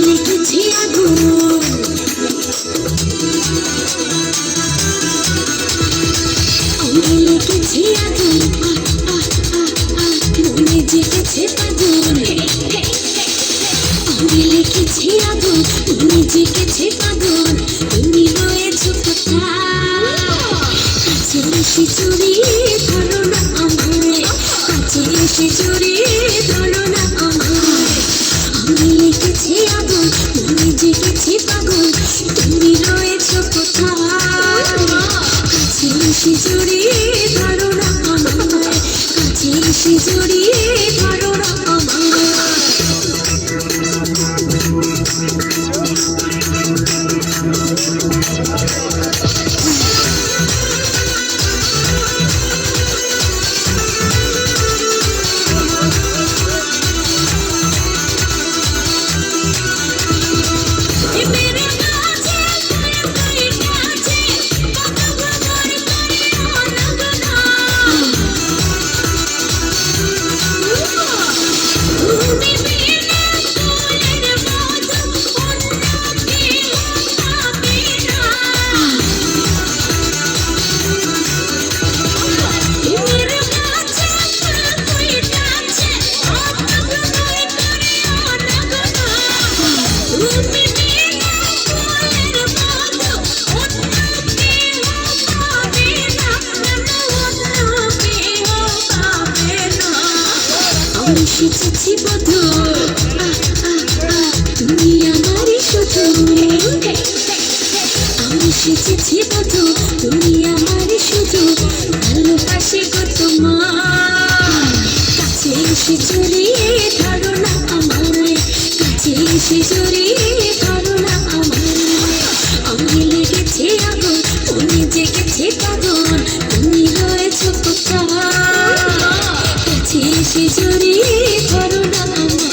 লেগেছে আগুন, অঙ্গে লেগেছে আগুন, মনে জেগেছে পাগল, অঙ্গে লেগেছে আগুন, মনে জেগেছে পাগল, তুমি রয়েছো কোথায়? কাছে এসে জড়িয়ে ধরো না আমায়, কাছে এসে জড়িয়ে ধরো না আমায়, অঙ্গে লেগেছে আগুন, মনে জেগেছে পাগল, তুমি রয়েছো কোথায়? কাছে এসে জড়িয়ে ধরো না আমায়, কাছে এসে জড়িয়ে ধরো না আমায়। আমি শিখেছি বধু, তুমি আমারই শুধু, আমি শিখেছি বধু, তুমি আমারই শুধু, ভালোবাসি গো তোমার। কাছে এসে জড়িয়ে ধরো না আমায়, কাছে এসে জড়িয়ে ধরো না আমায়, অঙ্গে লেগেছে আগুন, মনে জেগেছে পাগল, তুমি রয়েছো কোথায়? কাছে এসে জড়িয়ে ধরো না আমায়।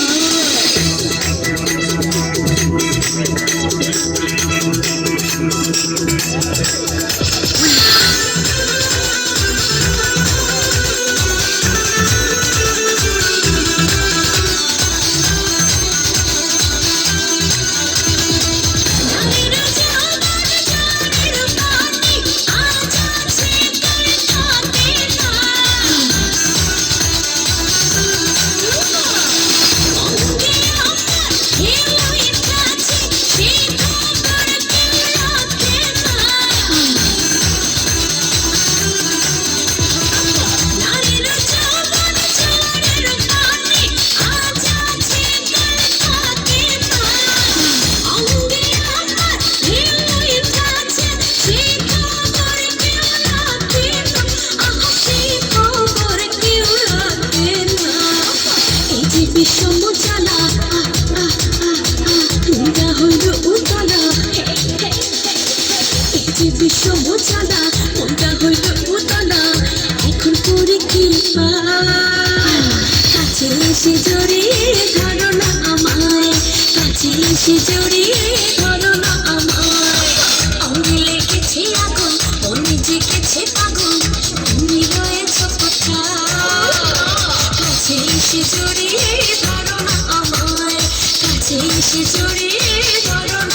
বিষম জ্বালা, মনটা হইল উতলা, এখন করি কি কাছে এসে জড়িয়ে ধরো না আমায়, কাছে এসে জড়িয়ে ধরো না আমায়, অঙ্গে লেগেছে আগুন, মনে জেগেছে পাগল, তুমি রয়েছো কোথায়? কাছে এসে জড়িয়ে ধরো না আমায়, কাছে এসে জড়িয়ে ধরো না।